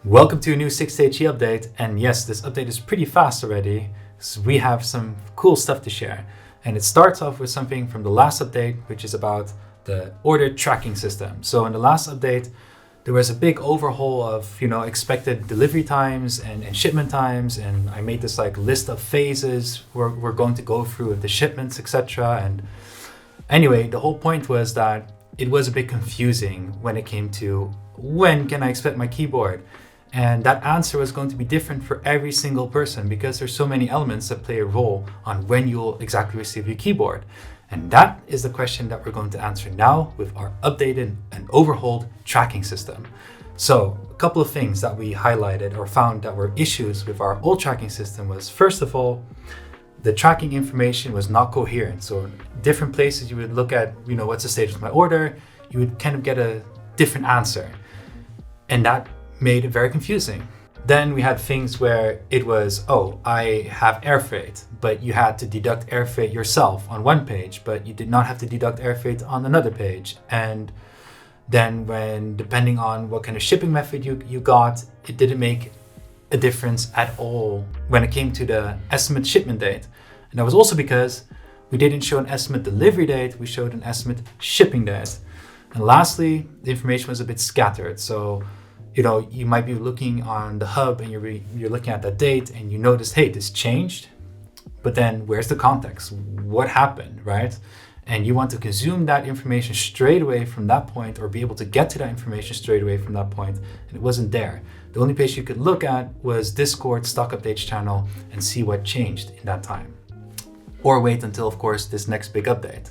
Welcome to a new 6-stage update, and yes, this update is pretty fast already, so we have some cool stuff to share. And it starts off with something from the last update, which is about the order tracking system. So in the last update, there was a big overhaul of expected delivery times and shipment times, and I made this list of phases we're going to go through with the shipments, etc. And anyway, the whole point was that it was a bit confusing when it came to when can I expect my keyboard. And that answer was going to be different for every single person because there's so many elements that play a role on when you'll exactly receive your keyboard. And that is the question that we're going to answer now with our updated and overhauled tracking system. So a couple of things that we highlighted or found that were issues with our old tracking system was, first of all, the tracking information was not coherent. So different places you would look at, what's the status of my order, you would kind of get a different answer. And that made it very confusing. Then we had things where it was, I have air freight, but you had to deduct air freight yourself on one page, but you did not have to deduct air freight on another page. And then when, depending on what kind of shipping method you got, it didn't make a difference at all when it came to the estimate shipment date. And that was also because we didn't show an estimate delivery date, we showed an estimate shipping date. And lastly, the information was a bit scattered. So you might be looking on the hub and you're looking at that date and you notice, hey, this changed, but then where's the context? What happened, right? And you want to consume that information straight away from that point, or be able to get to that information straight away from that point, and it wasn't there. The only place you could look at was Discord stock updates channel and see what changed in that time. Or wait until, of course, this next big update.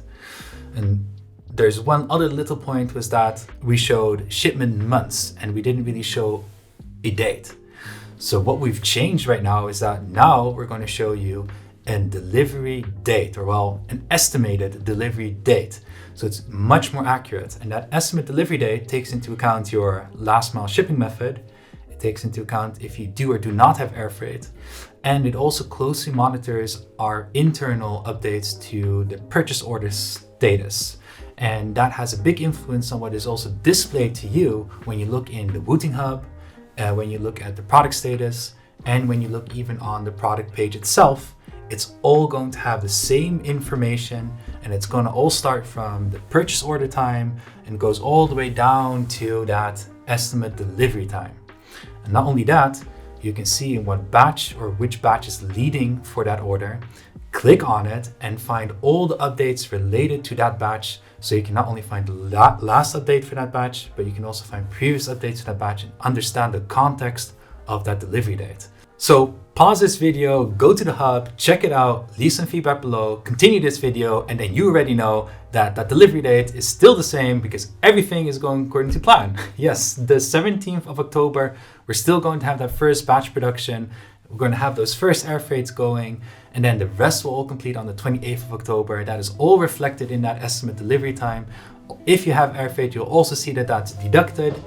And there's one other little point, was that we showed shipment months and we didn't really show a date. So what we've changed right now is that now we're going to show you a delivery date, or an estimated delivery date. So it's much more accurate. And that estimate delivery date takes into account your last mile shipping method. It takes into account if you do or do not have air freight. And it also closely monitors our internal updates to the purchase order status. And that has a big influence on what is also displayed to you when you look in the Wooting hub, when you look at the product status, and when you look even on the product page itself. It's all going to have the same information, and it's going to all start from the purchase order time and goes all the way down to that estimate delivery time. And not only that, you can see in what batch or which batch is leading for that order. Click on it and find all the updates related to that batch. So you can not only find the last update for that batch, but you can also find previous updates to that batch and understand the context of that delivery date. So pause this video, go to the hub, check it out, leave some feedback below, continue this video, and then you already know that that delivery date is still the same because everything is going according to plan. Yes, the 17th of October, we're still going to have that first batch production. We're going to have those first air freights going, and then the rest will all complete on the 28th of October. That is all reflected in that estimate delivery time. If you have air freight, you'll also see that that's deducted.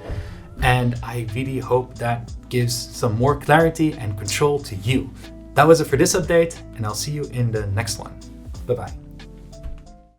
And I really hope that gives some more clarity and control to you. That was it for this update, and I'll see you in the next one. Bye-bye.